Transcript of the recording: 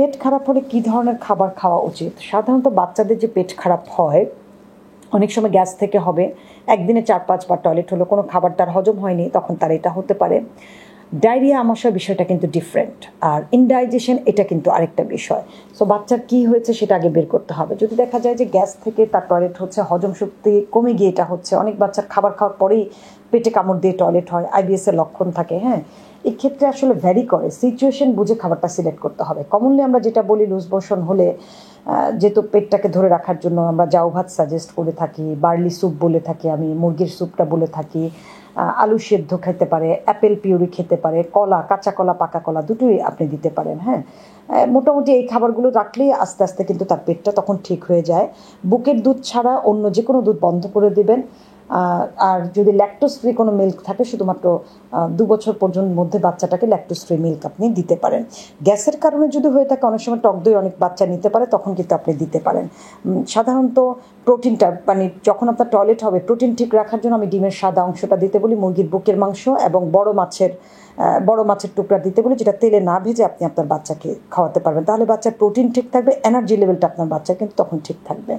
পেট খারাপ হলে কী ধরনের খাবার খাওয়া উচিত? সাধারণত বাচ্চাদের যে পেট খারাপ হয় অনেক সময় গ্যাস থেকে হবে, একদিনে 4-5 বার টয়লেট হলো, কোনো খাবার তার হজম হয়নি, তখন তার এটা হতে পারে। ডায়রিয়া আমাশয় বিষয়টা কিন্তু ডিফারেন্ট, আর ইনডাইজেশন এটা কিন্তু আরেকটা বিষয়। সো বাচ্চার কী হয়েছে সেটা আগে বের করতে হবে। যদি দেখা যায় যে গ্যাস থেকে তার টয়লেট হচ্ছে, হজম শক্তি কমে গিয়ে এটা হচ্ছে, অনেক বাচ্চার খাবার খাওয়ার পরেই পেটে কামড় দিয়ে টয়লেট হয়, আইবিএসের লক্ষণ থাকে, হ্যাঁ, এক্ষেত্রে আসলে ভ্যারি করে, সিচুয়েশন বুঝে খাবারটা সিলেক্ট করতে হবে। কমনলি আমরা যেটা বলি লুজ মোশন হলে যেহেতু পেটটাকে ধরে রাখার জন্য আমরা জাউ ভাত সাজেস্ট করে থাকি, বার্লি স্যুপ বলে থাকি, আমি মুরগির স্যুপটা বলে থাকি, আলু সেদ্ধ খেতে পারে, অ্যাপেল পিউরি খেতে পারে, কলা, কাঁচা কলা, পাকা কলা দুটোই আপনি দিতে পারেন। হ্যাঁ, মোটামুটি এই খাবারগুলো রাখলেই আস্তে আস্তে কিন্তু তার পেটটা তখন ঠিক হয়ে যায়। বুকের দুধ ছাড়া অন্য যে কোনো দুধ বন্ধ করে দেবেন। আর যদি ল্যাকটোজ ফ্রি কোনো মিল্ক থাকে, শুধুমাত্র 2 বছর পর্যন্ত মধ্যে বাচ্চাটাকে ল্যাকটোজ ফ্রি মিল্ক আপনি দিতে পারেন। গ্যাসের কারণে যদি হয়ে থাকে, অনেক সময় টক দই অনেক বাচ্চা নিতে পারে, তখন কিন্তু আপনি দিতে পারেন। সাধারণত প্রোটিনটা মানে যখন আপনার টয়লেট হবে, প্রোটিন ঠিক রাখার জন্য আমি ডিমের সাদা অংশটা দিতে বলি, মুরগির বুকের মাংস এবং বড় মাছের টুকরা দিতে বলি, যেটা তেলে না ভেজে আপনি আপনার বাচ্চাকে খাওয়াতে পারবেন। তাহলে বাচ্চার প্রোটিন ঠিক থাকবে, এনার্জি লেভেলটা আপনার বাচ্চার কিন্তু তখন ঠিক থাকবে।